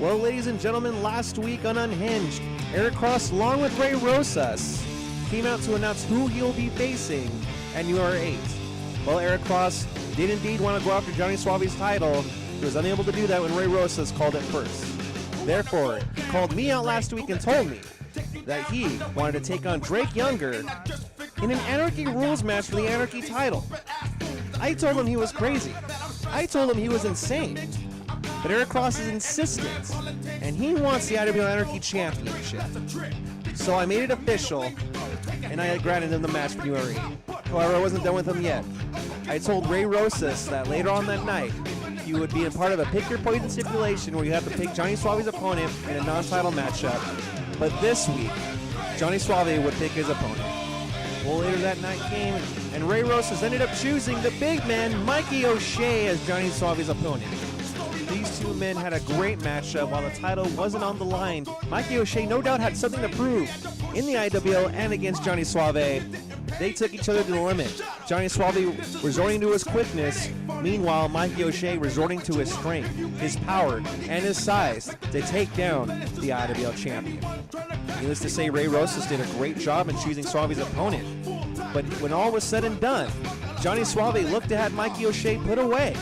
Well, ladies and gentlemen, last week on Unhinged, Eric Cross, along with Ray Rosas, came out to announce who he'll be facing at UR 8. Well, Eric Cross did indeed want to go after Johnny Saovi's title. He was unable to do that when Ray Rosas called it first. Therefore, he called me out last week and told me that he wanted to take on Drake Younger in an Anarchy Rules match for the Anarchy title. I told him he was crazy. I told him he was insane. But Eric Cross is insistent, and he wants the IWL Anarchy Championship. So I made it official, and I granted him the match for UR 8. However, I wasn't done with him yet. I told Ray Rosas that later on that night, he would be a part of a pick your poison stipulation where you have to pick Johnny Saovi's opponent in a non-title matchup. But this week, Johnny Saovi would pick his opponent. Well, later that night came, and Ray Rosas ended up choosing the big man, Mikey O'Shea, as Johnny Saovi's opponent. These two men had a great matchup while the title wasn't on the line. Mikey O'Shea no doubt had something to prove in the IWL and against Johnny Saovi. They took each other to the limit. Johnny Saovi resorting to his quickness. Meanwhile, Mikey O'Shea resorting to his strength, his power, and his size to take down the IWL champion. Needless to say, Ray Rosas did a great job in choosing Saovi's opponent. But when all was said and done, Johnny Saovi looked to have Mikey O'Shea put away.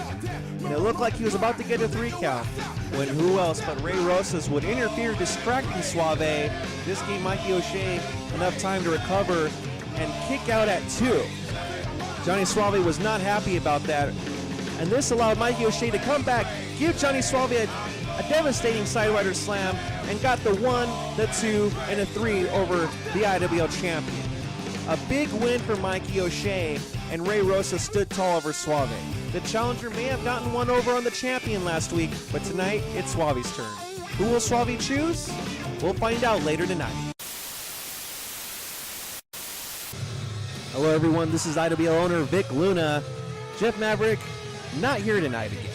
And it looked like he was about to get a 3 count. When who else but Ray Rosas would interfere, distracting Saovi. This gave Mikey O'Shea enough time to recover and kick out at 2. Johnny Saovi was not happy about that, and this allowed Mikey O'Shea to come back, give Johnny Saovi a devastating Sidewinder slam, and got the 1, the 2, and a 3 over the IWL champion. A big win for Mikey O'Shea, and Ray Rosas stood tall over Saovi. The challenger may have gotten one over on the champion last week, but tonight it's Saovi's turn. Who will Saovi choose? We'll find out later tonight. Hello everyone, this is IWL owner Vic Luna. Jeff Maverick, not here tonight again.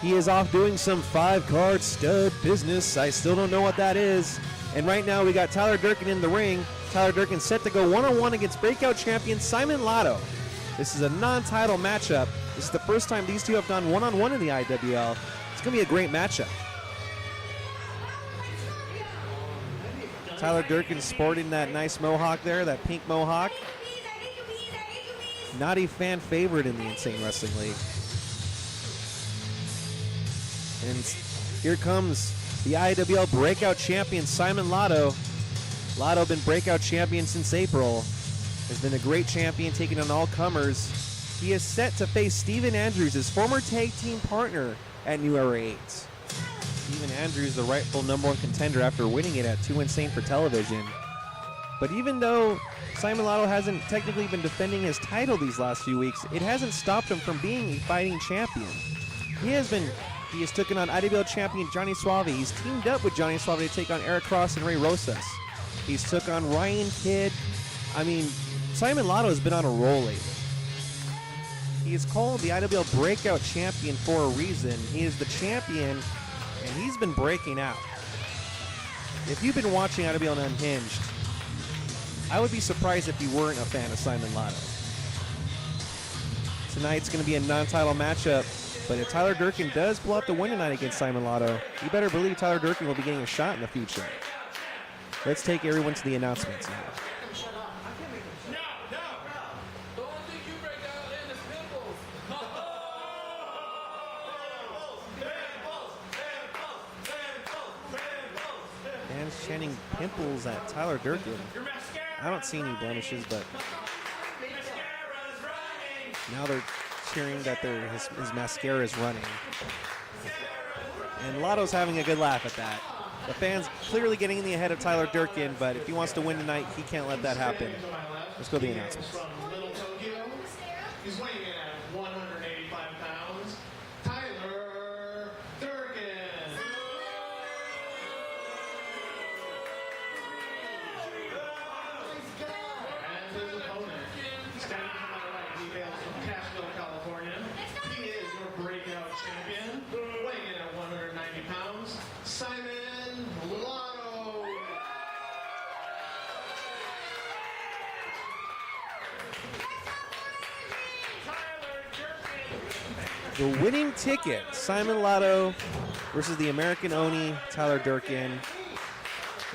He is off doing some 5-card stud business. I still don't know what that is. And right now we got Tyler Durken in the ring. Tyler Durken set to go one-on-one against breakout champion Simon Lotto. This is a non-title matchup. This is the first time these two have gone one-on-one in the IWL. It's going to be a great matchup. Tyler Durken sporting that nice mohawk there, that pink mohawk. Not a fan favorite in the Insane Wrestling League. And here comes the IWL breakout champion, Simon Lotto. Lotto been breakout champion since April. Has been a great champion, taking on all comers. He is set to face Steven Andrews, his former tag team partner at UR 8. Steven Andrews, the rightful #1 contender after winning it at 2 Insane for television. But even though Simon Lotto hasn't technically been defending his title these last few weeks, it hasn't stopped him from being a fighting champion. He has taken on IWL champion Johnny Saovi. He's teamed up with Johnny Saovi to take on Eric Cross and Ray Rosas. He's took on Ryan Kidd. I mean, Simon Lotto has been on a roll lately. He is called the IWL breakout champion for a reason. He is the champion, and he's been breaking out. If you've been watching IWL Unhinged, I would be surprised if you weren't a fan of Simon Lotto. Tonight's going to be a non-title matchup, but if Tyler Durken does pull out the win tonight against Simon Lotto, you better believe Tyler Durken will be getting a shot in the future. Let's take everyone to the announcements now. Fans chanting pimples at Tyler Durken. I don't see any blemishes, but now they're cheering that his mascara is running. And Lotto's having a good laugh at that. The fans clearly getting in the head of Tyler Durken, but if he wants to win tonight, he can't let that happen. Let's go to the announcements. He's weighing in at 185 pounds, Tyler Durken. And his opponent, standing to my right, he hails from Cashville, California. He is your breakout champion, weighing in at 190 pounds, Simon Lotto. The winning ticket, Simon Lotto versus the American Oni, Tyler Durken.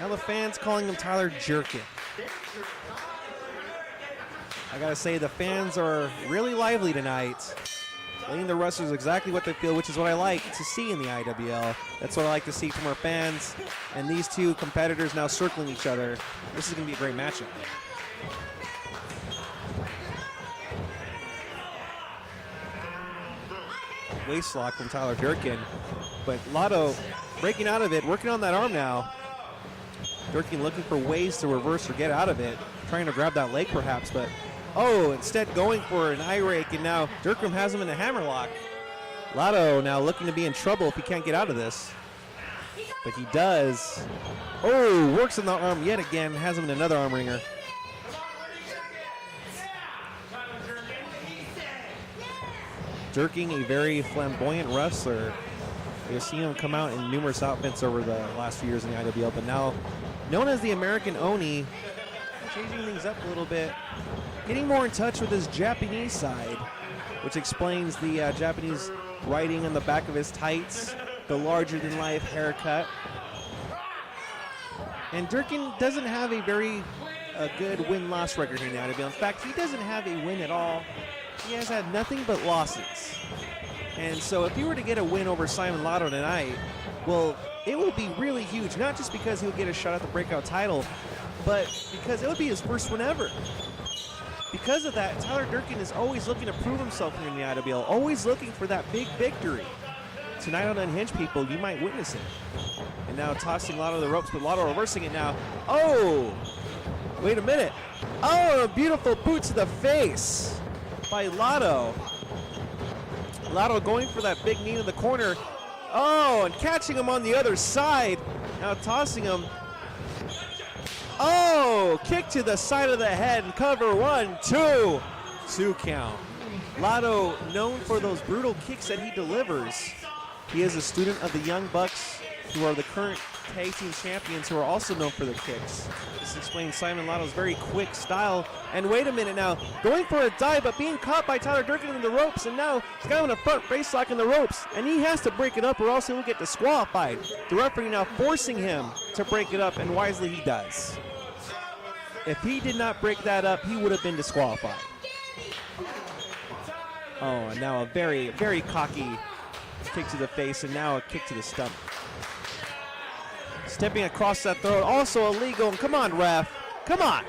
Now the fans calling him Tyler Jerkin. I gotta say, the fans are really lively tonight, letting the wrestlers exactly what they feel, which is what I like to see in the IWL. That's what I like to see from our fans. And these two competitors now circling each other. This is gonna be a great matchup. Waist lock from Tyler Durken, but Lotto breaking out of it, working on that arm now. Durken looking for ways to reverse or get out of it, trying to grab that leg perhaps, but instead going for an eye rake, and now Durken has him in a hammerlock. Lotto now looking to be in trouble if he can't get out of this, but he does. Works on the arm yet again, has him in another arm wringer. Durken, a very flamboyant wrestler. You've seen him come out in numerous outfits over the last few years in the IWL, but now known as the American Oni, changing things up a little bit, getting more in touch with his Japanese side, which explains the Japanese writing on the back of his tights, the larger-than-life haircut. And Durken doesn't have a very good win-loss record here in the IWL. In fact, he doesn't have a win at all. He has had nothing but losses. And so if he were to get a win over Simon Lotto tonight, well, it will be really huge, not just because he'll get a shot at the breakout title, but because it would be his first one ever. Because of that, Tyler Durken is always looking to prove himself here in the IWL, always looking for that big victory. Tonight on Unhinged, people, you might witness it. And now tossing Lotto to the ropes, but Lotto reversing it now. Wait a minute. A beautiful boot to the face by Lotto. Lotto going for that big knee in the corner. And catching him on the other side. Now tossing him. Kick to the side of the head and cover 1, 2. 2 count. Lotto known for those brutal kicks that he delivers. He is a student of the Young Bucks, who are the current tag team champions, who are also known for their kicks. This explains Simon Lotto's very quick style. And wait a minute now, going for a dive, but being caught by Tyler Durken in the ropes, and now he's got him in a front face lock in the ropes, and he has to break it up or else he will get disqualified. The referee now forcing him to break it up, and wisely he does. If he did not break that up, he would have been disqualified. And now a very, very cocky kick to the face, and now a kick to the stomach. Stepping across that throat, also illegal. Come on, ref. Come on.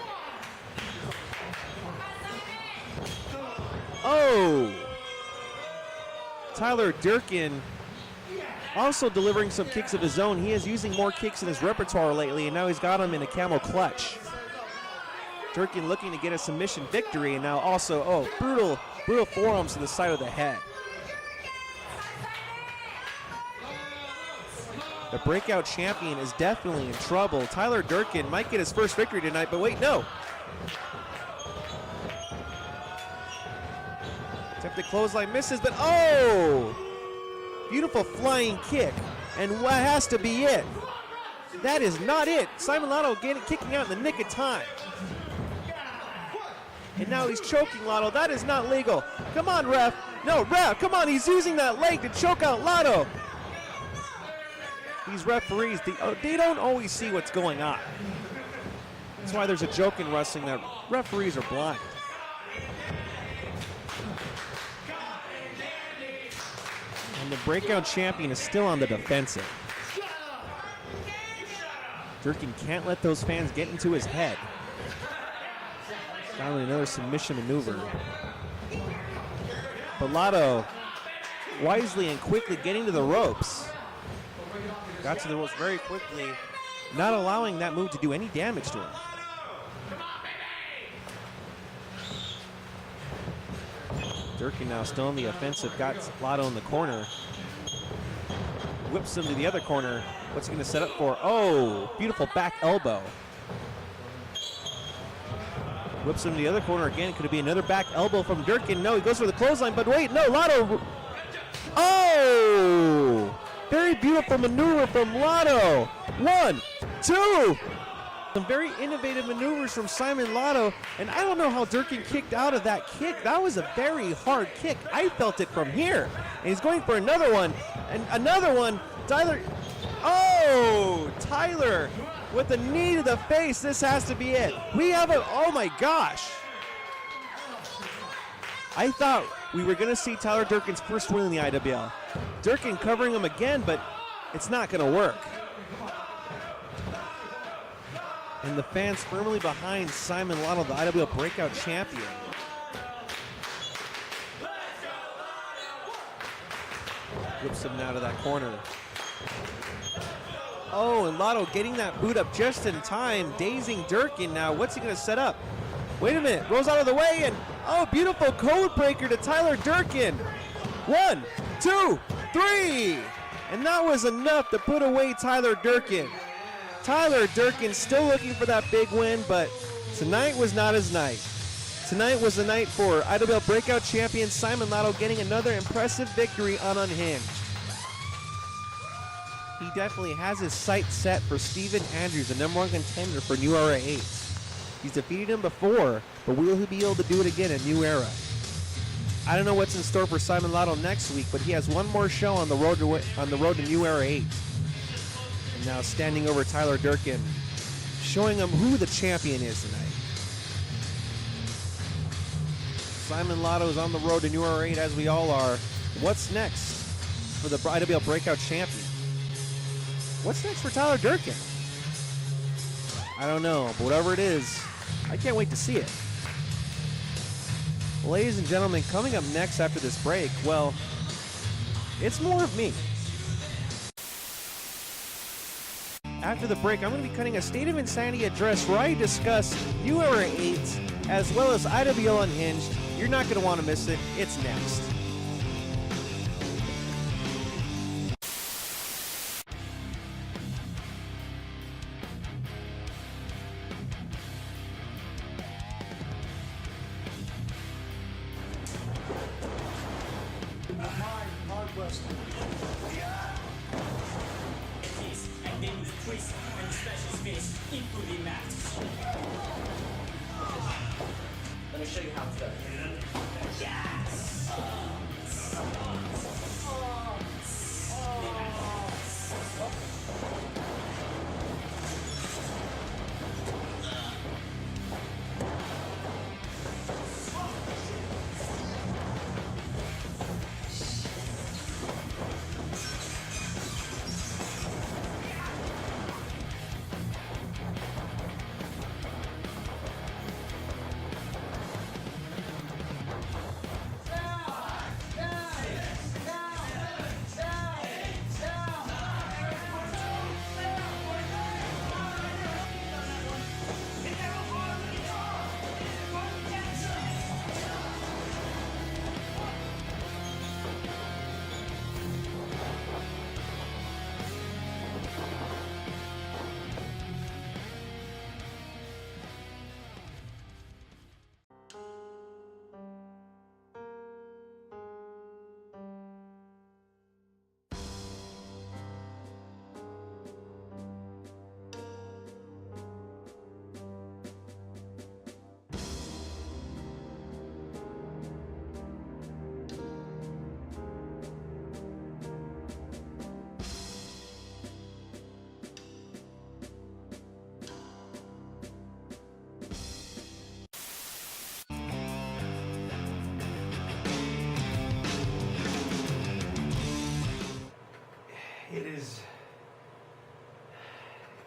Tyler Durken also delivering some kicks of his own. He is using more kicks in his repertoire lately, and now he's got him in a camel clutch. Durken looking to get a submission victory, and now also, brutal forearms to the side of the head. The breakout champion is definitely in trouble. Tyler Durken might get his first victory tonight, but wait, no. Attempted clothesline misses, but beautiful flying kick. And what has to be it? That is not it. Simon Lotto kicking out in the nick of time. And now he's choking Lotto. That is not legal. Come on, ref. No, ref, come on. He's using that leg to choke out Lotto. These referees, they don't always see what's going on. That's why there's a joke in wrestling that referees are blind. And the breakout champion is still on the defensive. Durken can't let those fans get into his head. Finally, another submission maneuver. But Lotto wisely and quickly getting to the ropes. Got to the ropes very quickly, not allowing that move to do any damage to him. Durken now still on the offensive, got Lotto in the corner. Whips him to the other corner. What's he going to set up for? Beautiful back elbow. Whips him to the other corner again. Could it be another back elbow from Durken? No, he goes for the clothesline, but wait, no, Lotto. Very beautiful maneuver from Lotto. 1, 2. Some very innovative maneuvers from Simon Lotto, and I don't know how Durken kicked out of that kick. That was a very hard kick. I felt it from here. And he's going for another one, and another one. Tyler with a knee to the face. This has to be it. We have a, oh my gosh. I thought we were going to see Tyler Durken's first win in the IWL. Durken covering him again, but it's not going to work. And the fans firmly behind Simon Lotto, the IWL Breakout Champion. Whips him now to that corner. Oh, and Lotto getting that boot up just in time, dazing Durken now. What's he going to set up? Wait a minute, rolls out of the way, and oh, beautiful code breaker to Tyler Durken. 1, 2, 3. And that was enough to put away Tyler Durken. Tyler Durken still looking for that big win, but tonight was not his night. Tonight was the night for IWL Breakout Champion Simon Lotto getting another impressive victory on Unhinged. He definitely has his sights set for Steven Andrews, the #1 contender for New Era 8. He's defeated him before, but will he be able to do it again at New Era? I don't know what's in store for Simon Lotto next week, but he has one more show on the road to New Era 8. And now standing over Tyler Durken, showing him who the champion is tonight. Simon Lotto is on the road to New Era 8, as we all are. What's next for the IWL Breakout Champion? What's next for Tyler Durken? I don't know, but whatever it is, I can't wait to see it. Ladies and gentlemen, coming up next after this break, well, it's more of me. After the break, I'm going to be cutting a State of Insanity address where I discuss New Era 8 as well as IWL Unhinged. You're not going to want to miss it. It's next. Let me show you how it's done. Yes!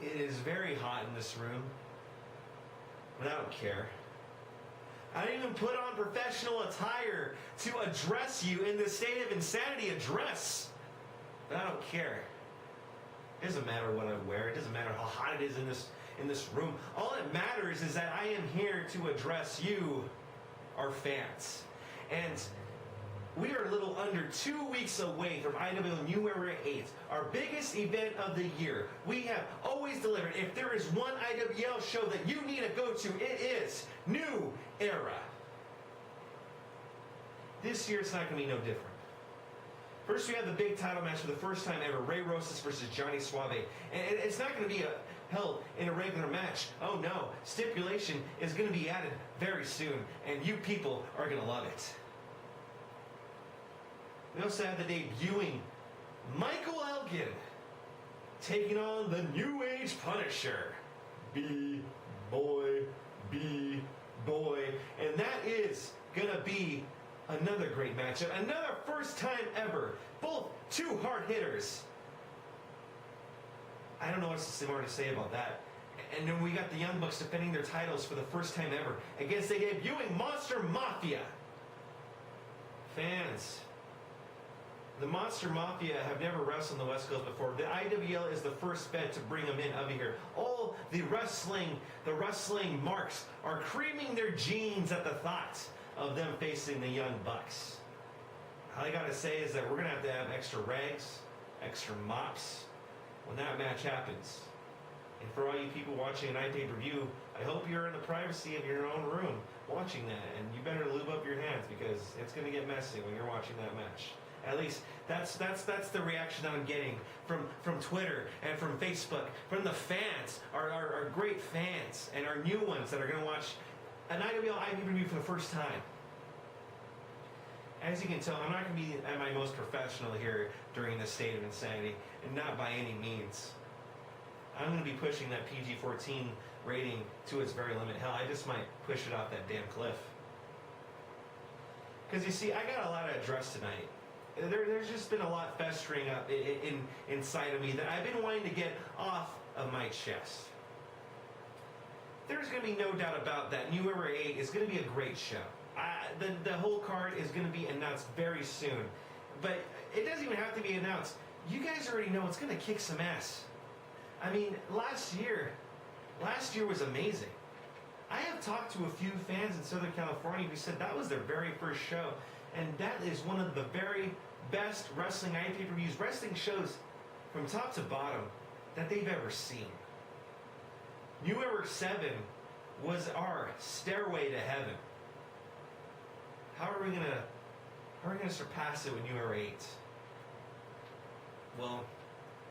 It is very hot in this room, but I don't care. I didn't even put on professional attire to address you in this State of Insanity address, but I don't care. It doesn't matter what I wear. It doesn't matter how hot it is in this room. All that matters is that I am here to address you, our fans. And we are a little under 2 weeks away from IWL New Era 8, our biggest event of the year. We have always delivered. If there is one IWL show that you need to go to, it is New Era. This year it's not going to be no different. First, we have the big title match for the first time ever, Ray Rosas versus Johnny Saovi. And it's not going to be held in a regular match. Oh no, stipulation is going to be added very soon, and you people are going to love it. We also have the debuting Michael Elgin taking on the New Age Punisher. B-boy, B-boy. And that is going to be another great matchup. Another first time ever. Both two hard hitters. I don't know what's more to say about that. And then we got the Young Bucks defending their titles for the first time ever against the debuting Monster Mafia. Fans, the Monster Mafia have never wrestled on the West Coast before. The IWL is the first bet to bring them in over here. All the wrestling marks are creaming their jeans at the thought of them facing the Young Bucks. All I gotta say is that we're gonna have to have extra rags, extra mops when that match happens. And for all you people watching an iPay-per-view, I hope you're in the privacy of your own room watching that, and you better lube up your hands because it's gonna get messy when you're watching that match. At least that's the reaction that I'm getting from Twitter and from Facebook, from the fans, our great fans, and our new ones that are going to watch an IWL iPay-per-view for the first time. As you can tell, I'm not going to be at my most professional here during this state of insanity, and not by any means. I'm going to be pushing that PG-14 rating to its very limit. Hell, I just might push it off that damn cliff. Because you see, I got a lot to address tonight. There's just been a lot festering up inside of me that I've been wanting to get off of my chest. There's going to be no doubt about that. New Era 8 is going to be a great show. The whole card is going to be announced very soon. But it doesn't even have to be announced. You guys already know it's going to kick some ass. I mean, last year was amazing. I have talked to a few fans in Southern California who said that was their very first show. And that is one of the very best wrestling iPay-per-views, wrestling shows from top to bottom that they've ever seen. New Era 7 was our stairway to heaven. How are we gonna surpass it with New Era 8? Well,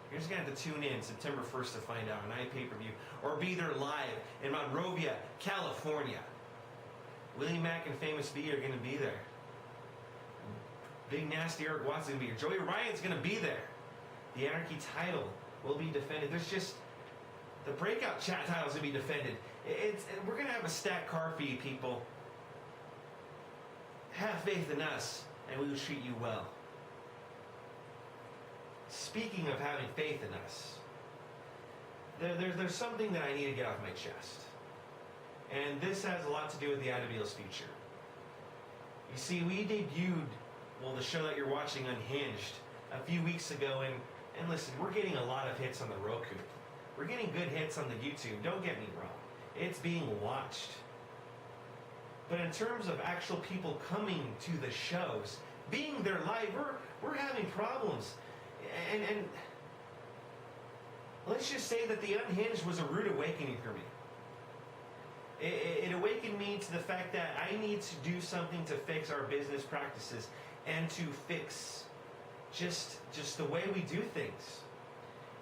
you're just gonna have to tune in September 1st to find out an iPay-per-view, or be there live in Monrovia, California. Willie Mack and Famous B are gonna be there. Big Nasty Eric Watts is going to be here. Joey Ryan's going to be there. The Anarchy title will be defended. There's just the Breakout Chat titles will be defended. We're going to have a stacked card for you people. Have faith in us, and we will treat you well. Speaking of having faith in us, there's something that I need to get off my chest. And this has a lot to do with the IWL's future. You see, we debuted the show that you're watching, Unhinged, a few weeks ago, and listen, we're getting a lot of hits on the Roku. We're getting good hits on the YouTube, don't get me wrong. It's being watched. But in terms of actual people coming to the shows, being there live, we're having problems. And let's just say that the Unhinged was a rude awakening for me. It awakened me to the fact that I need to do something to fix our business practices and to fix just the way we do things.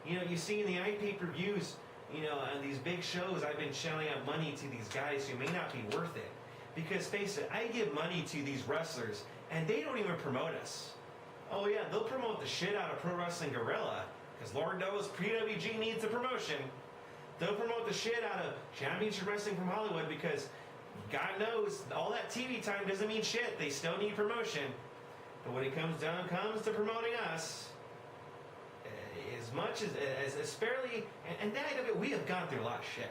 You know, you see in the iPay-per-views, on these big shows, I've been shelling out money to these guys who may not be worth it. Because face it, I give money to these wrestlers and they don't even promote us. Oh yeah, they'll promote the shit out of Pro Wrestling Guerrilla, because Lord knows PWG needs a promotion. They'll promote the shit out of Championship Wrestling from Hollywood, because God knows all that TV time doesn't mean shit. They still need promotion. But when it comes to promoting us, as much as fairly, and we have gone through a lot of shit.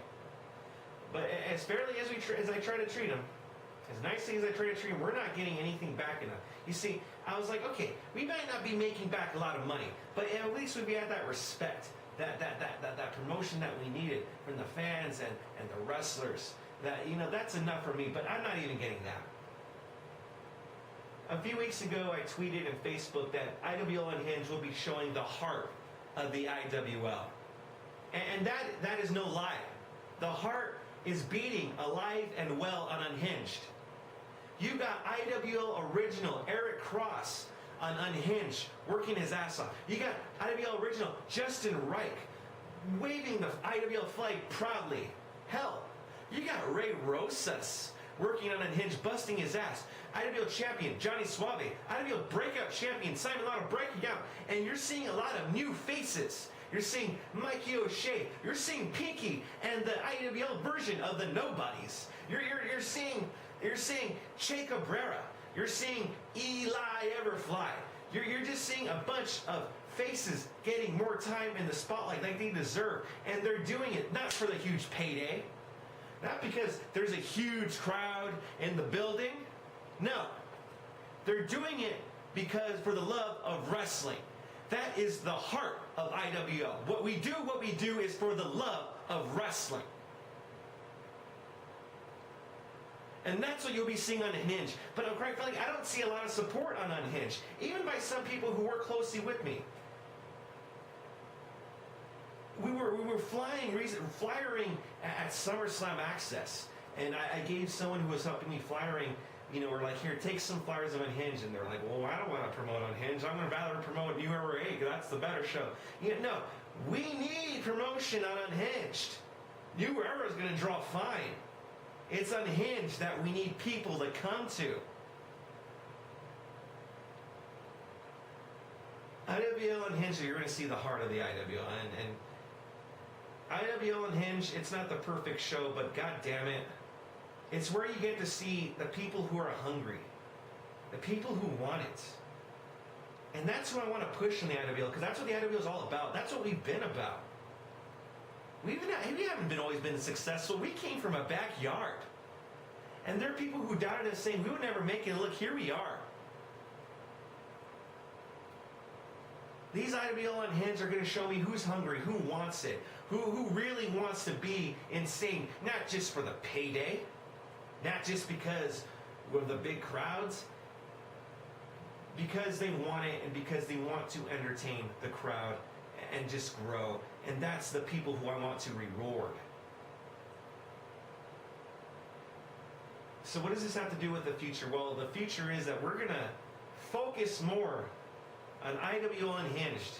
But as fairly as I try to treat them, as nicely as I try to treat them, we're not getting anything back enough. You see, I was like, okay, we might not be making back a lot of money, but at least we'd be at that respect, that promotion that we needed from the fans and the wrestlers. That's enough for me, but I'm not even getting that. A few weeks ago, I tweeted on Facebook that IWL Unhinged will be showing the heart of the IWL. And that is no lie. The heart is beating alive and well on Unhinged. You got IWL Original Eric Cross on Unhinged working his ass off. You got IWL Original Justin Reich waving the IWL flag proudly. Hell, you got Ray Rosas working on Unhinged, busting his ass. IWL champion Johnny Saovi, IWL breakout champion Simon Lotto breaking out, and you're seeing a lot of new faces. You're seeing Mikey O'Shea. You're seeing Pinky and the IWL version of the Nobodies. You're seeing Che Cabrera. You're seeing Eli Everfly. You're just seeing a bunch of faces getting more time in the spotlight like they deserve, and they're doing it not for the huge payday, not because there's a huge crowd in the building. No, they're doing it because for the love of wrestling. That is the heart of IWL. What we do is for the love of wrestling. And that's what you'll be seeing on Unhinged. But quite frankly, I don't see a lot of support on Unhinged, even by some people who work closely with me. We were flyering at SummerSlam Access, and I gave someone who was helping me flyering, we're like, here, take some flyers of Unhinged, and they're like, well, I don't want to promote Unhinged. I'm going to rather promote New Era 8, because that's the better show. No, we need promotion on Unhinged. New Era is going to draw fine. It's Unhinged that we need people to come to. IWL Unhinged, you're going to see the heart of the IWL, and IWL Unhinged, it's not the perfect show, but god damn it, it's where you get to see the people who are hungry, the people who want it. And that's what I want to push in the IWL, because that's what the IWL is all about. That's what we've been about. We haven't always been successful. We came from a backyard. And there are people who doubted us saying we would never make it. Look, here we are. These IWL Unhinged are going to show me who's hungry, who wants it, who really wants to be insane, not just for the payday, not just because of the big crowds, because they want it and because they want to entertain the crowd and just grow. And that's the people who I want to reward. So what does this have to do with the future? Well, the future is that we're going to focus more on IWL Unhinged.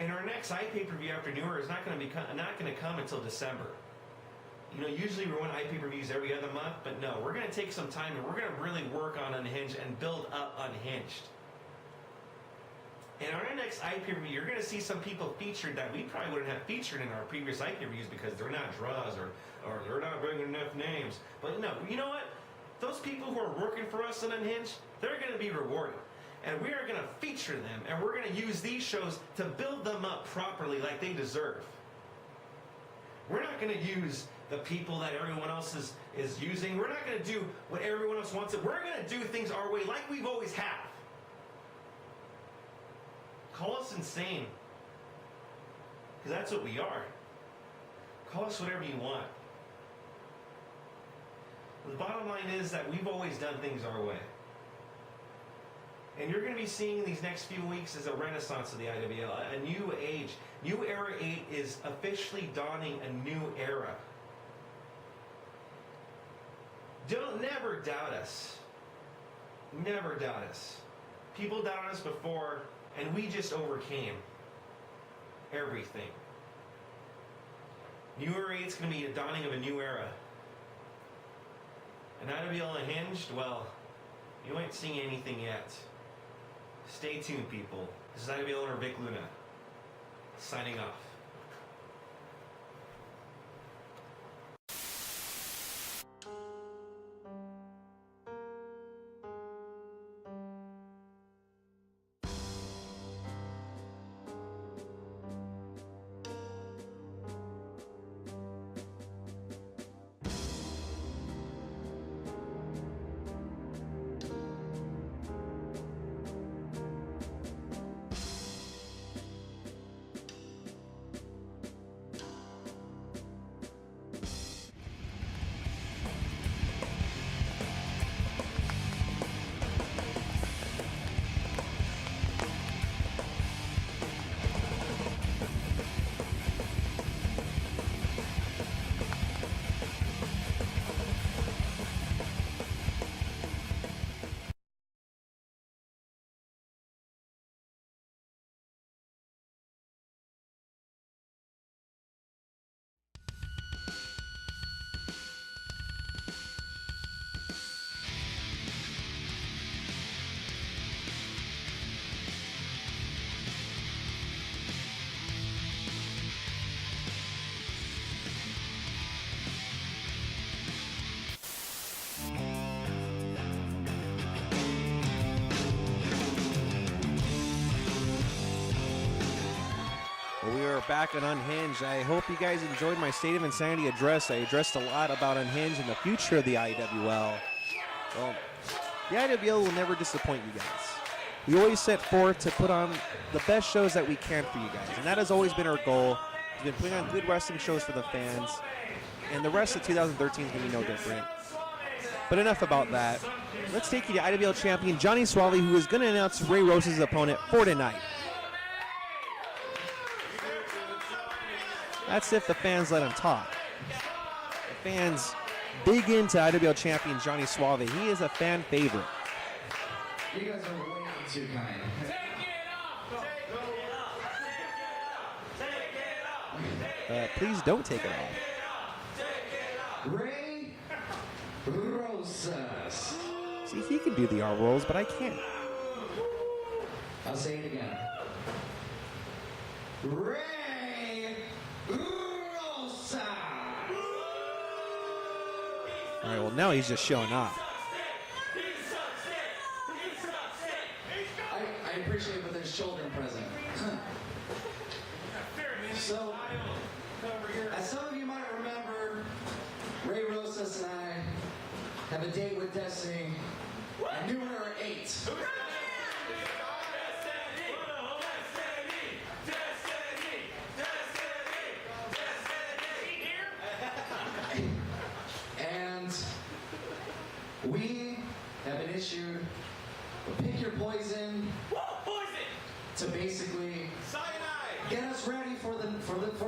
And our next iPay-per-view after New Era is not going to come until December. Usually we run iPay-per-views every other month, but no, we're going to take some time and we're going to really work on Unhinged and build up Unhinged. And our next iPay-per-view, you're going to see some people featured that we probably wouldn't have featured in our previous iPay-per-views because they're not draws or they're not bringing enough names. But no, you know what? Those people who are working for us on Unhinged, they're going to be rewarded. And we are going to feature them, and we're going to use these shows to build them up properly like they deserve. We're not going to use the people that everyone else is using. We're not going to do what everyone else wants. We're going to do things our way like we've always have. Call us insane, because that's what we are. Call us whatever you want. The bottom line is that we've always done things our way. And you're going to be seeing these next few weeks as a renaissance of the IWL, a new age. New Era 8 is officially dawning a new era. Never doubt us. Never doubt us. People doubted us before, and we just overcame everything. New Era 8 is going to be a dawning of a new era. And IWL Unhinged, well, you ain't seeing anything yet. Stay tuned, people. This is IWL Owner Vic Luna, signing off. are back on Unhinged. I hope you guys enjoyed my State of Insanity address. I addressed a lot about Unhinged and the future of the IWL. Well, the IWL will never disappoint you guys. We always set forth to put on the best shows that we can for you guys, and that has always been our goal. We've been putting on good wrestling shows for the fans, and the rest of 2013 is going to be no different. But enough about that. Let's take you to IWL champion Johnny Saovi, who is going to announce Ray Rosas' opponent for tonight. That's if the fans let him talk. The fans dig into IWL champion Johnny Saovi. He is a fan favorite. You guys are way too kind. Please don't take it off. Ray Rosas. See, he can do the R rolls, but I can't. I'll say it again. Ray Rosas. All right, well, now he's just showing off. I appreciate it, but there's children present. So, as some of you might remember, Ray Rosas and I have a date with Destiny at New Era 8. And we have been issued a pick your poison to basically get us ready for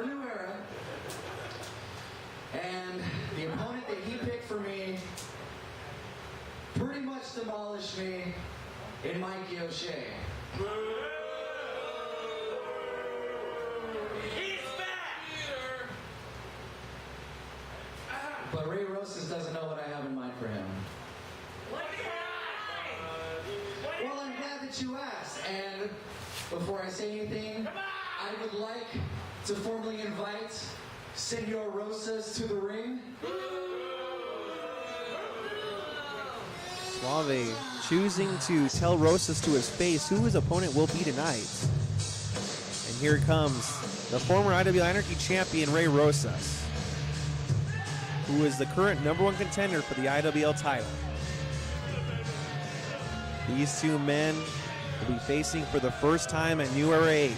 New Era. And the opponent that he picked for me pretty much demolished me in Mikey O'Shea. But Ray Rosas doesn't know what I have in mind for him. Well, I'm glad that you asked. And before I say anything, I would like to formally invite Senor Rosas to the ring. Saovi choosing to tell Rosas to his face who his opponent will be tonight. And here comes the former IWL Anarchy champion, Ray Rosas, who is the current #1 contender for the IWL title. These two men will be facing for the first time at New Era 8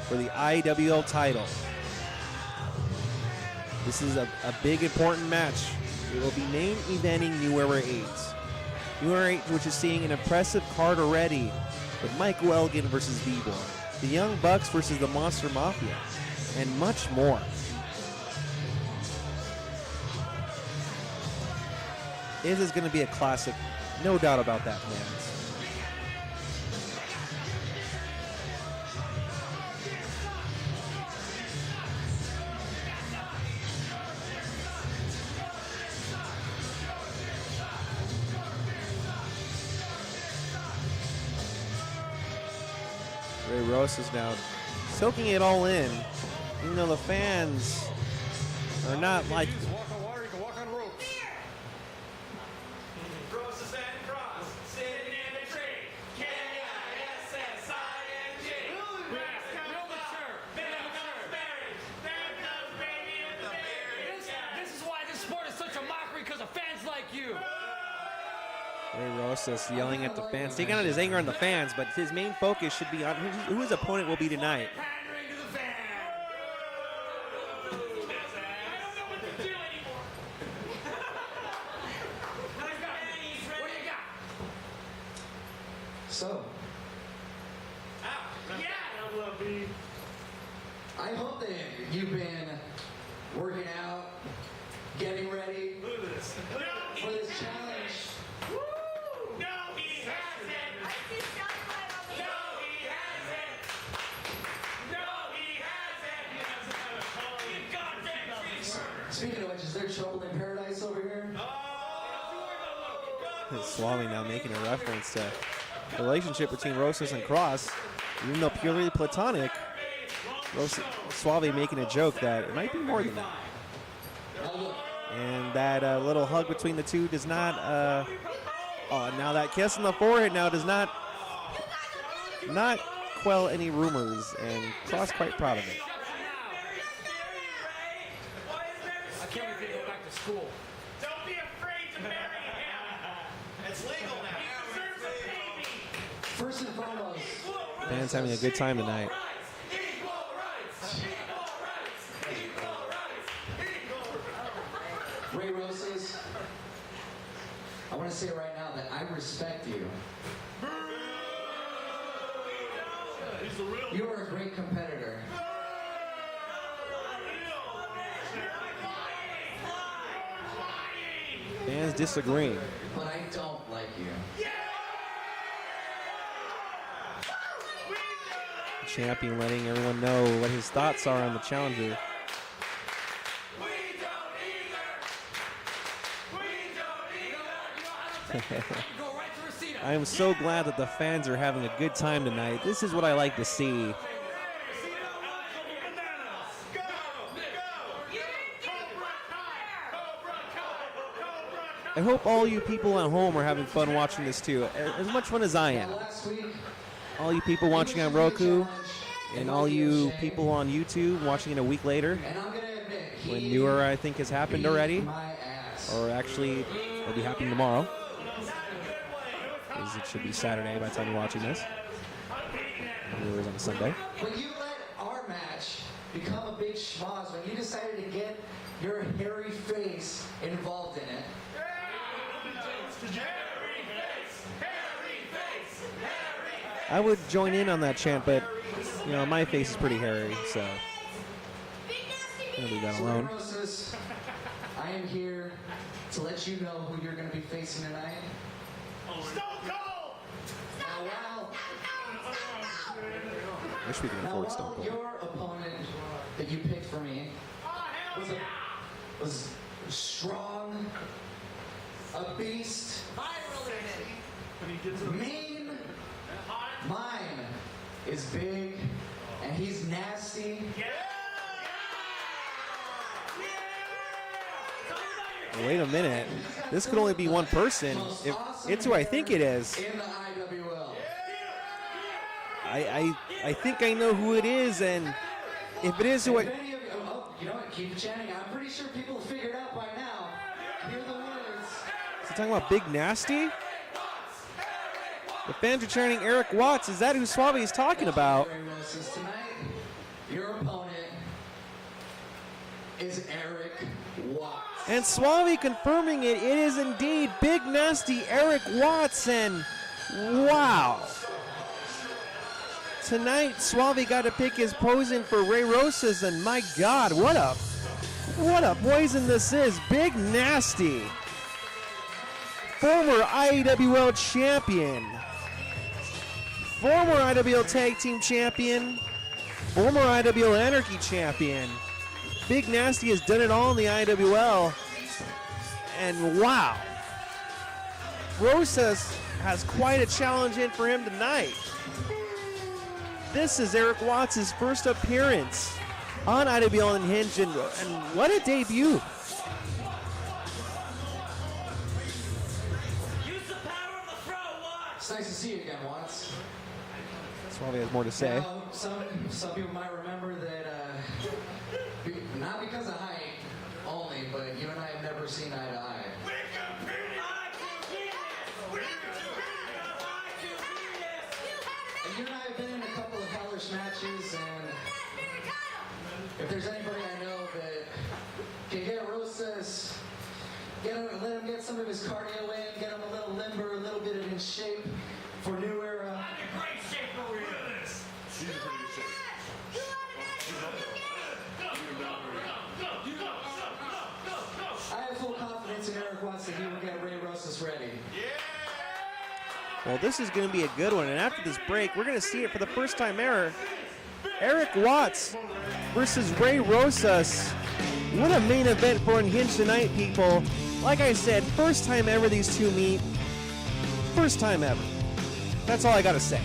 for the IWL title. This is a big, important match. It will be main eventing New Era 8. New Era 8, which is seeing an impressive card already with Michael Elgin versus V-Boy, the Young Bucks versus the Monster Mafia, and much more. This is going to be a classic, no doubt about that, man. Ray Rosas now soaking it all in, even though the fans are not like. Walk on water, you can walk on ropes. Rosas and Cross, sitting in a tree. K-I-S-S-I-N-G. Real mature. There comes Barry. There comes Baby and the Berry. This is why this sport is such a mockery, because of fans like you. Ray Rosas yelling at the fans, taking out his anger on the fans, but his main focus should be on who his opponent will be tonight. Pandering to the fans. I don't know what to do anymore. What do you got? So, I hope that you've been working out, getting ready for this challenge. No, he hasn't. I see sunlight on the No, he hasn't. No, he hasn't. You goddamn cheater. Speaking of which, is there trouble in paradise over here? Saovi now making a reference to the relationship between Rosas and Cross, even though purely platonic. Saovi making a joke that it might be more than that. And that little hug between the two does not, oh, now that kiss on the forehead now does not quell any rumors, and Cross quite proud of it. It's cool. Don't be afraid to marry him. It's legal now. He deserves a baby. First and foremost, Fans having a good time tonight. Equal rights. Equal rights. Equal rights. Equal rights. Ray Rosas, I want to say right now that I respect you. You are a great competitor. Fans disagreeing. But I don't like you. The champion letting everyone know what his thoughts are on the challenger. I am so glad that the fans are having a good time tonight. This is what I like to see. I hope all you people at home are having fun watching this too. As much fun as I am. Last week, All you people watching on Roku and all you people on YouTube watching it a week later, and I'm gonna admit, when newer I think has happened already, my ass. or actually it'll be happening tomorrow, because it should be Saturday by the time you're watching this. Viewers on a Sunday. When you let our match become a big schmoz, when you decided to get your hairy face involved in it, I would join in on that chant, but you know my face is pretty hairy, so I'm gonna leave that so alone. Ray Rosas, I am here to let you know who you're going to be facing tonight. Stone Cold! Now, Wish we could Now, afford Stone while Cold. your opponent that you picked for me was strong, a beast, mean, mine is big, and he's nasty. Wait a minute. This could only be one person. If it's who I think it is. In the IWL. I think I know who it is, and if it is who I... If any of you, you know what, keep chanting. I'm pretty sure people have figured out by now. Hear the words. Is he talking about Big Nasty? The fans are chanting Eric Watts. Is that who Saovi is talking about? Ray Rosas, tonight, your opponent is Eric Watts. And Saovi confirming it. It is indeed Big Nasty Eric Watson. Wow. Tonight, Saovi got to pick his posing for Ray Rosas, and my God, what a poison this is. Big Nasty, former IWL champion, former IWL Tag Team champion, former IWL Anarchy champion. Big Nasty has done it all in the IWL, and wow, Rosas has quite a challenge in for him tonight. This is Eric Watts' first appearance on IWL Unhinged, and what a debut. Use the power of the throw, Watts! It's nice to see you again, Watts. Saovi has more to say. Now, some people might remember that, not because of height only, but you and I have never seen eye to eye. And you and I have been in a couple of hellish matches, and if there's anybody I know that can get Rosas, let him get some of his cardio in, get him a little limber, a little bit in shape for New Era. I have full confidence in Eric Watts that he will get Ray Rosas ready. Well, this is going to be a good one, and after this break, we're going to see it for the first time ever. Eric Watts versus Ray Rosas. What a main event for Unhinged tonight, people. Like I said, first time ever these two meet. First time ever. That's all I got to say.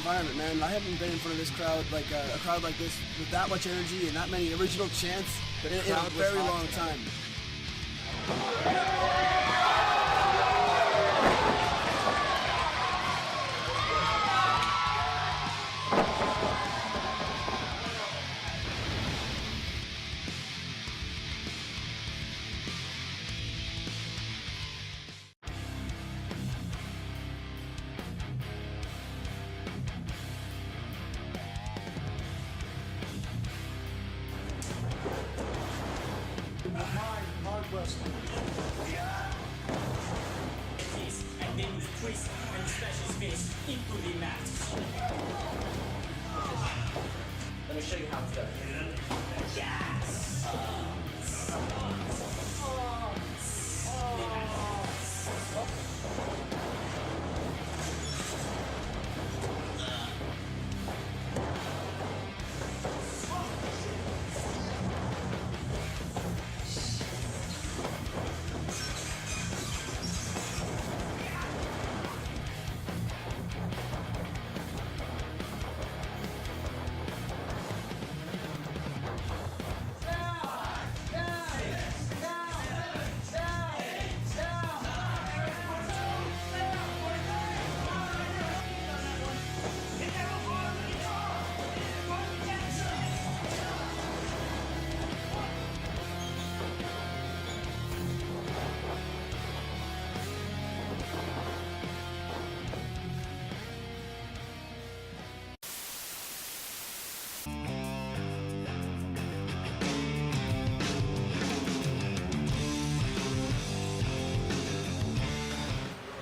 environment, man. I haven't been in front of this crowd, like a crowd like this, with that much energy and that many original chants in a very long time. And then with twist and smash his face into the mat. Let me show you how it's done. Yes!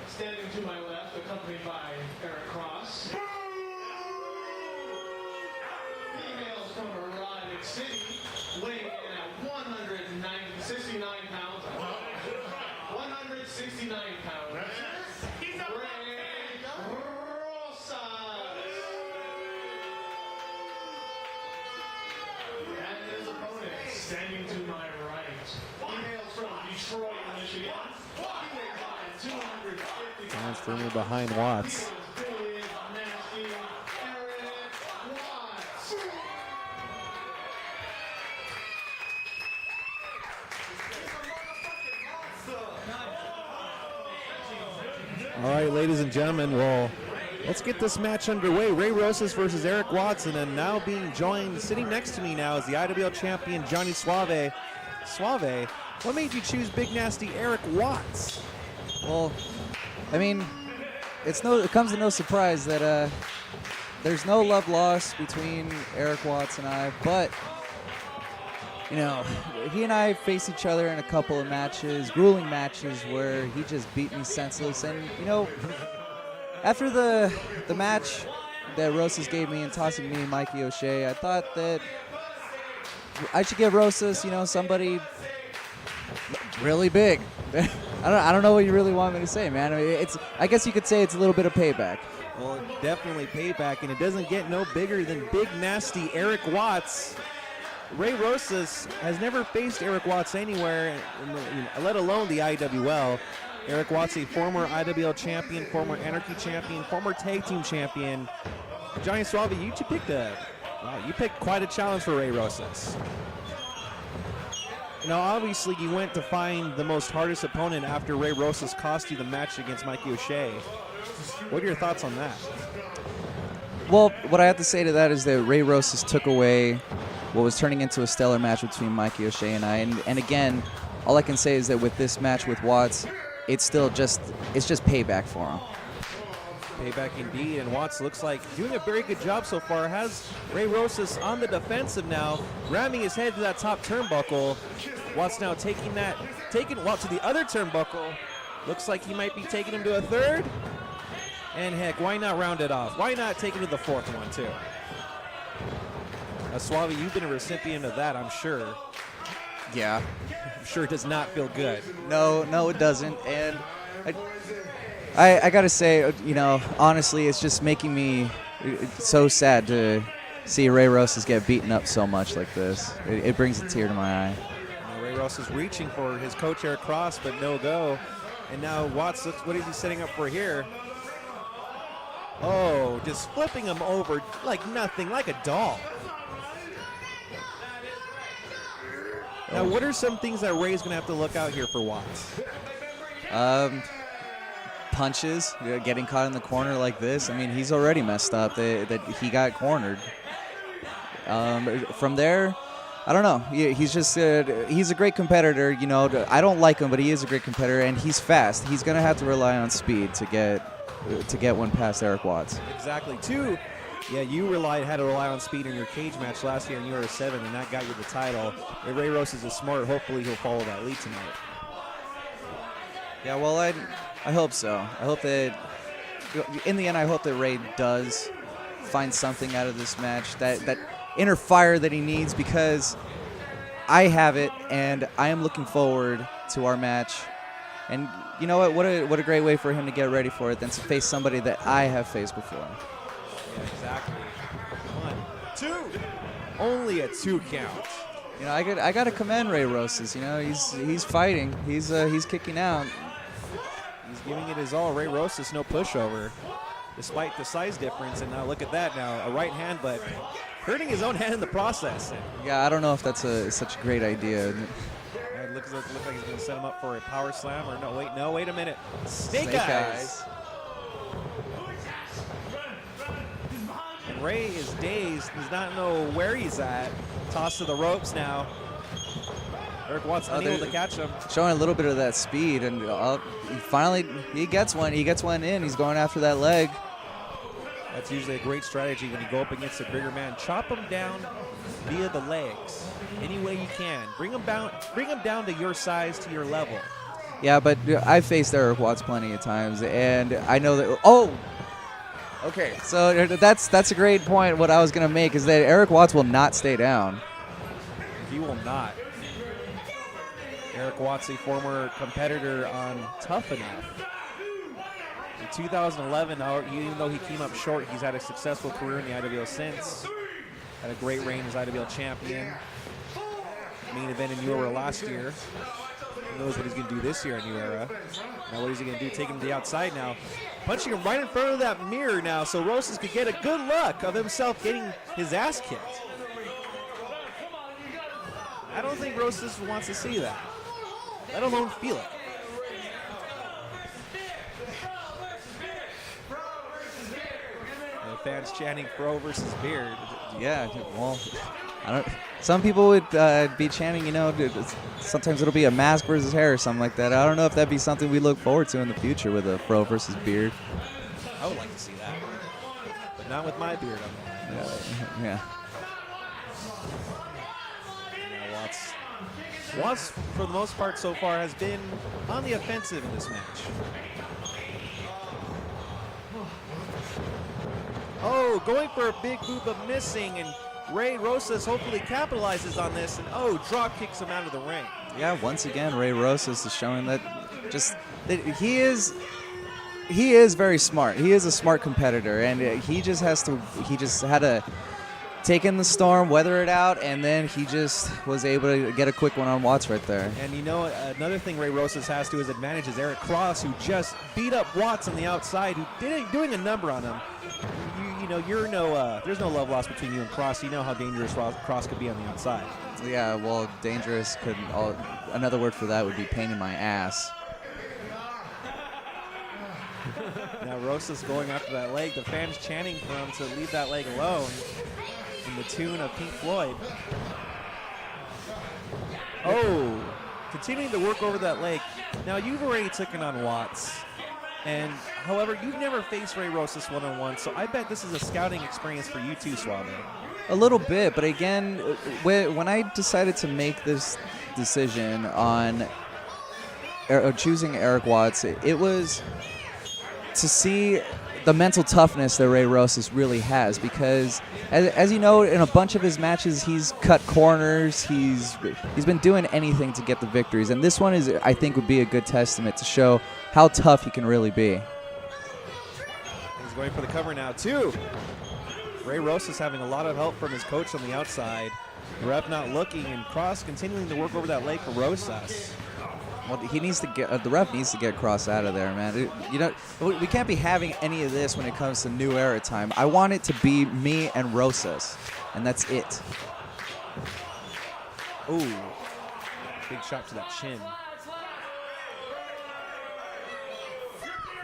Standing to my left, accompanied by Eric Cross. Females from Erotic City, weighing in at 169 pounds. 169 pounds. He's a Ray Rosas. And his opponent, standing to my right. Females from Detroit, Michigan. He weighs in at 250 pounds. Hands firmly behind Watts. Big nasty Eric Watts. All right, ladies and gentlemen, well, let's get this match underway. Ray Rosas versus Eric Watts, and then now being joined, sitting next to me now is the IWL champion, Johnny Saovi. Saovi, what made you choose big nasty Eric Watts? Well, I mean, it comes to no surprise that there's no love lost between Eric Watts and I, but you know, he and I faced each other in a couple of matches, grueling matches where he just beat me senseless. And you know, after the match that Rosas gave me in tossing me and Mikey O'Shea, I thought that I should give Rosas, you know, somebody really big. I don't know what you really want me to say, man. I mean, I guess you could say it's a little bit of payback. Well, definitely payback, and it doesn't get no bigger than big nasty Eric Watts. Ray Rosas has never faced Eric Watts anywhere, let alone the IWL. Eric Watts, a former IWL champion, former Anarchy champion, former tag team champion. Johnny Saovi, you picked quite a challenge for Ray Rosas. You know, obviously you went to find the most hardest opponent after Ray Rosas cost you the match against Mikey O'Shea. What are your thoughts on that? Well, what I have to say to that is that Ray Rosas took away what was turning into a stellar match between Mikey O'Shea and I. And again, all I can say is that with this match with Watts, it's just payback for him. Payback indeed, and Watts looks like doing a very good job so far. Has Ray Rosas on the defensive now, ramming his head to that top turnbuckle. Watts now taking Watts to the other turnbuckle. Looks like he might be taking him to a third. And heck, why not round it off? Why not take him to the fourth one too? Now, Saovi, you've been a recipient of that, I'm sure. Yeah. I'm sure it does not feel good. No, it doesn't. And I gotta say, you know, honestly, it's just making me so sad to see Ray Rosas get beaten up so much like this. It brings a tear to my eye. Ray Rosas reaching for his coach Eric Cross, but no go. And now Watts, what is he setting up for here? Oh, just flipping him over like nothing, like a doll. Now, what are some things that Ray's going to have to look out here for Watts? Punches, getting caught in the corner like this. I mean, he's already messed up that he got cornered. From there, I don't know. He's just he's a great competitor. You know, I don't like him, but he is a great competitor, and he's fast. He's going to have to rely on speed to get one past Eric Watts. Exactly. Two, yeah, you had to rely on speed in your cage match last year, and you were a 7, and that got you the title. If Ray Rosas is smart, hopefully he'll follow that lead tonight. Yeah, well, I hope so. I hope that, in the end, I hope that Ray does find something out of this match, that inner fire that he needs, because I have it, and I am looking forward to our match. And you know what? What a great way for him to get ready for it than to face somebody that I have faced before. Yeah, exactly. 1, 2. Only a 2 count. You know, I got to commend Ray Rosas. You know, he's fighting. He's kicking out. He's giving it his all. Ray Rosas, no pushover, despite the size difference. And now look at that now, a right hand, but hurting his own hand in the process. Yeah, I don't know if that's such a great idea. It looks like he's going to set him up for a power slam. Or no, wait a minute. Snake eyes. And Ray is dazed, does not know where he's at. Toss to the ropes now. Eric Watts unable to catch him. Showing a little bit of that speed, and he gets one. He gets one in. He's going after that leg. That's usually a great strategy when you go up against a bigger man. Chop him down via the legs, any way you can. Bring him down to your size, to your level. Yeah, but I've faced Eric Watts plenty of times, and I know that. Oh, okay. So that's a great point. What I was gonna make is that Eric Watts will not stay down. He will not. Eric Watts, a former competitor on Tough Enough. In 2011, even though he came up short, he's had a successful career in the IWL since. Had a great reign as IWL champion. Main event in New Era last year. Who knows what he's going to do this year in New Era. Now what is he going to do? Take him to the outside now. Punching him right in front of that mirror now, so Rosas could get a good look of himself getting his ass kicked. I don't think Rosas wants to see that, let alone feel it. The fans chanting Fro versus Beard. Yeah, well, some people would be chanting, you know, sometimes it'll be a mask versus hair or something like that. I don't know if that'd be something we look forward to in the future with a Fro versus Beard. I would like to see that, but not with my beard on. Yeah. Watts, for the most part so far, has been on the offensive in this match. Oh, going for a big boot but missing, and Ray Rosas hopefully capitalizes on this, and drop kicks him out of the ring. Yeah, once again, Ray Rosas is showing that he is very smart. He is a smart competitor, and he just had to take in the storm, weather it out, and then he just was able to get a quick one on Watts right there. And you know, another thing Ray Rosas has to his advantage is Eric Cross, who just beat up Watts on the outside, who doing a number on him. There's no love lost between you and Cross. You know how dangerous Cross could be on the outside. Yeah, well, dangerous another word for that would be pain in my ass. Now Rosas going after that leg. The fans chanting for him to leave that leg alone in the tune of Pink Floyd. Oh, continuing to work over that leg. Now you've already taken on Watts. And however, you've never faced Ray Rosas one-on-one, so I bet this is a scouting experience for you too, Suave. A little bit, but again, when I decided to make this decision on choosing Eric Watts, it was to see the mental toughness that Ray Rosas really has, because as you know, in a bunch of his matches, he's cut corners, he's been doing anything to get the victories, and this one I think would be a good testament to show how tough he can really be. He's going for the cover now too. Ray Rosas having a lot of help from his coach on the outside. The ref not looking, and Cross continuing to work over that leg for Rosas. Well, he needs to get the ref needs to get Cross out of there, man. We can't be having any of this when it comes to New Era time. I want it to be me and Rosas, and that's it. Ooh, big shot to that chin.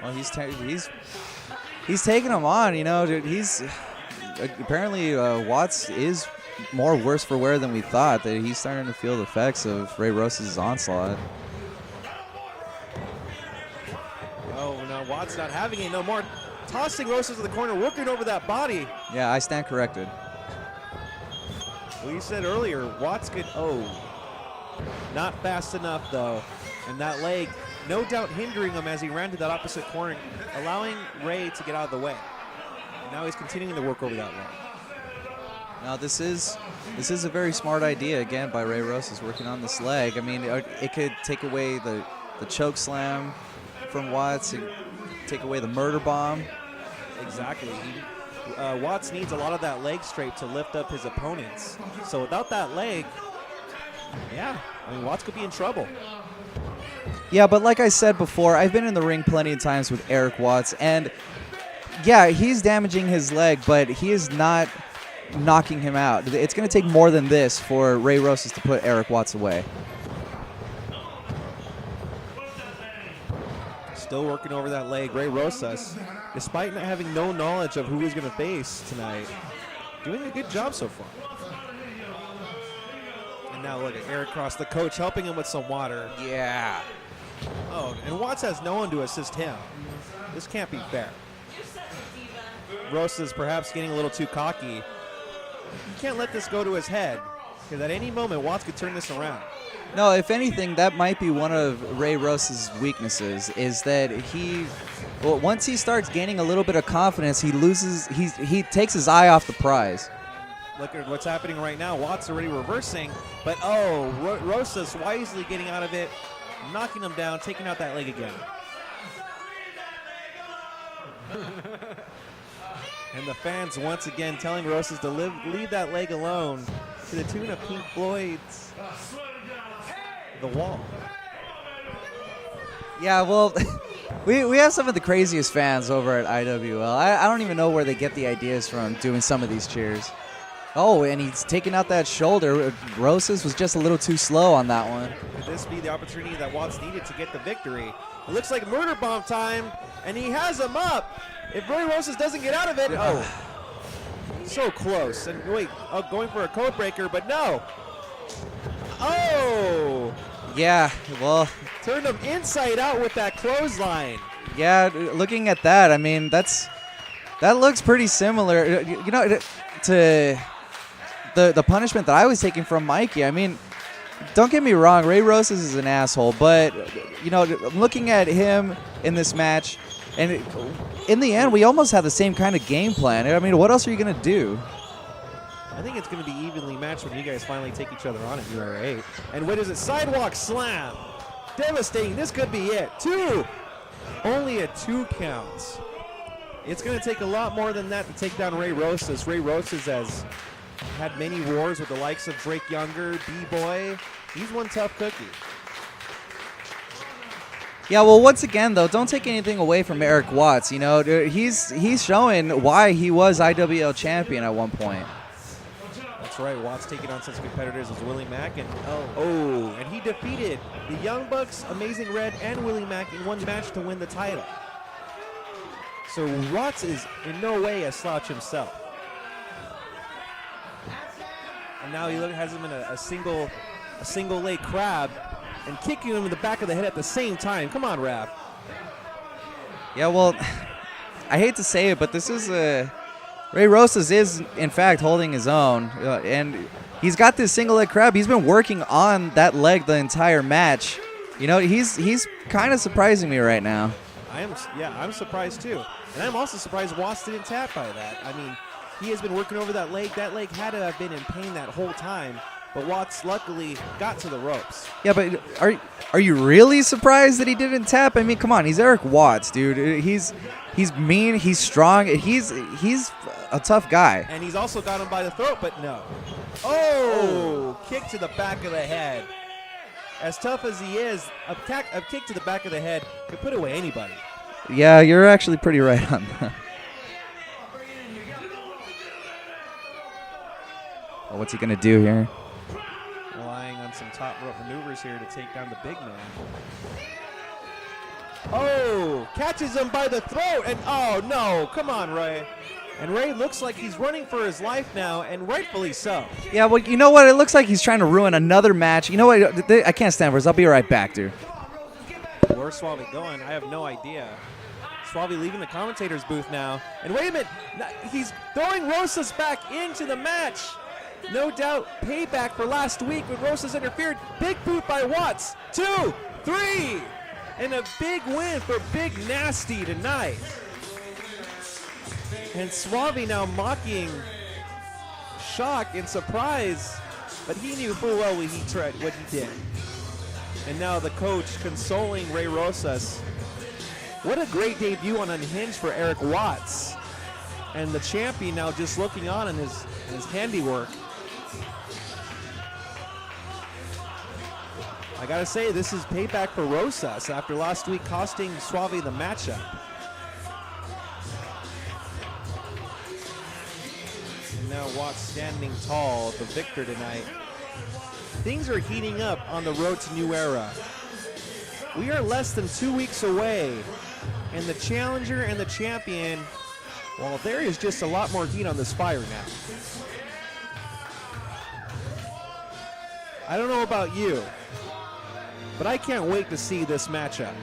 Well, he's taking him on. Dude, he's apparently Watts is more worse for wear than we thought. That he's starting to feel the effects of Ray Rosas' onslaught. Oh, no, Watts not having it no more. Tossing Rosas to the corner, working over that body. Yeah, I stand corrected. Well, you said earlier, Watts could, not fast enough though. And that leg, no doubt hindering him as he ran to that opposite corner, allowing Ray to get out of the way. And now he's continuing to work over that leg. Now this is a very smart idea again by Ray Rosas working on this leg. I mean, it could take away the choke slam from Watts and take away the murder bomb. Exactly. Watts needs a lot of that leg straight to lift up his opponents. So without that leg, Watts could be in trouble. Yeah, but like I said before, I've been in the ring plenty of times with Eric Watts, and yeah, he's damaging his leg, but he is not knocking him out. It's going to take more than this for Ray Rosas to put Eric Watts away. Still working over that leg. Ray Rosas, despite not having no knowledge of who he's going to face tonight, doing a good job so far. And now look at Eric Cross, the coach, helping him with some water. Yeah. Oh, and Watts has no one to assist him. This can't be fair. Rosas perhaps getting a little too cocky. You can't let this go to his head, because at any moment, Watts could turn this around. No, if anything, that might be one of Ray Rosas' weaknesses, is that once he starts gaining a little bit of confidence, he takes his eye off the prize. Look at what's happening right now. Watts already reversing, but Rosas wisely getting out of it, knocking him down, taking out that leg again. And the fans once again telling Rosas to leave that leg alone, to the tune of Pink Floyd's The Wall. Yeah, well, we have some of the craziest fans over at IWL. I don't even know where they get the ideas from doing some of these cheers. Oh, and he's taking out that shoulder. Rosas was just a little too slow on that one. Could this be the opportunity that Watts needed to get the victory? It looks like murder bomb time, and he has him up. If Ray Rosas doesn't get out of it, so close. And wait, going for a code breaker, but no. Oh! Yeah, well, Turned him inside out with that clothesline. yeah, looking at that, I mean, that looks pretty similar, to the punishment that I was taking from Mikey. I mean, don't get me wrong, Ray Rosas is an asshole, but, I'm looking at him in this match, and in the end, we almost had the same kind of game plan. I mean, what else are you going to do? I think it's going to be evenly matched when you guys finally take each other on at URA 8. And what is it? Sidewalk slam. Devastating. This could be it. 2. Only a 2 count. It's going to take a lot more than that to take down Ray Rosas. Ray Rosas has had many wars with the likes of Drake Younger, D-Boy. He's one tough cookie. Yeah, well, once again, though, don't take anything away from Eric Watts. He's showing why he was IWL champion at one point. That's right. Watts taking on such competitors as Willie Mack and he defeated the Young Bucks, Amazing Red, and Willie Mack in one match to win the title. So Watts is in no way a slouch himself. And now he has him in a single leg crab and kicking him in the back of the head at the same time. Come on, Raph. Yeah, well, I hate to say it, but this is Ray Rosas is, in fact, holding his own. And he's got this single leg crab. He's been working on that leg the entire match. He's kind of surprising me right now. I'm surprised too. And I'm also surprised Watts didn't tap by that. I mean, he has been working over that leg. That leg had to have been in pain that whole time. But Watts luckily got to the ropes. Yeah, but are you really surprised that he didn't tap? I mean, come on, he's Eric Watts, dude. He's mean, he's strong, he's a tough guy. And he's also got him by the throat, but no. Oh, kick to the back of the head. as tough as he is, a kick to the back of the head could put away anybody. Yeah, you're actually pretty right on that. Well, what's he going to do here? Relying on some top rope maneuvers here to take down the big man. Oh, catches him by the throat, and oh no, come on, Ray. And Ray looks like he's running for his life now, and rightfully so. Yeah, well, you know what? It looks like he's trying to ruin another match. You know what? I can't stand for this. I'll be right back, dude. Where's Suave going? I have no idea. Suave leaving the commentator's booth now. And wait a minute, he's throwing Rosas back into the match. No doubt payback for last week when Rosas interfered. Big boot by Watts. 2, 3. And a big win for Big Nasty tonight. And Suave now mocking shock and surprise, but he knew full well what he did. And now the coach consoling Ray Rosas. What a great debut on Unhinged for Eric Watts. And the champion now just looking on in his handiwork. I gotta say, this is payback for Rosas after last week costing Suave the matchup. And now Watts standing tall, the victor tonight. Things are heating up on the road to New Era. We are less than 2 weeks away, and the challenger and the champion, well, there is just a lot more heat on this fire now. I don't know about you, but I can't wait to see this matchup.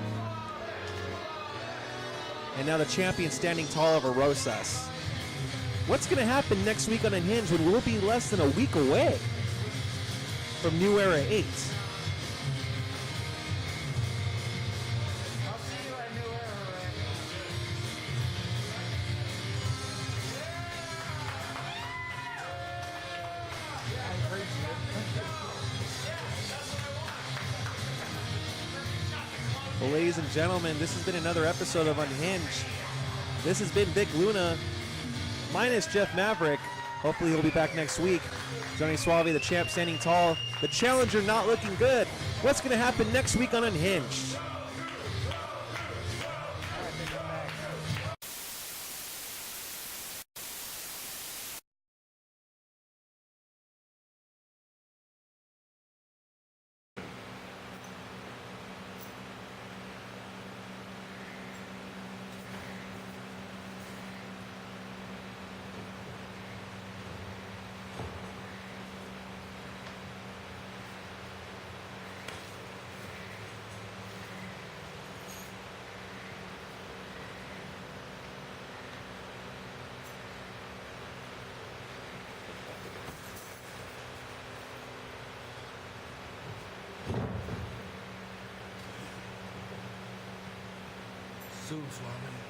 And now the champion standing tall over Rosas. What's going to happen next week on Unhinged when we'll be less than a week away from New Era 8? Well, ladies and gentlemen, this has been another episode of Unhinged. This has been Vic Luna, minus Jeff Maverick. Hopefully he'll be back next week. Johnny Saovi, the champ, standing tall. The challenger not looking good. What's going to happen next week on Unhinged? Soon, Suave.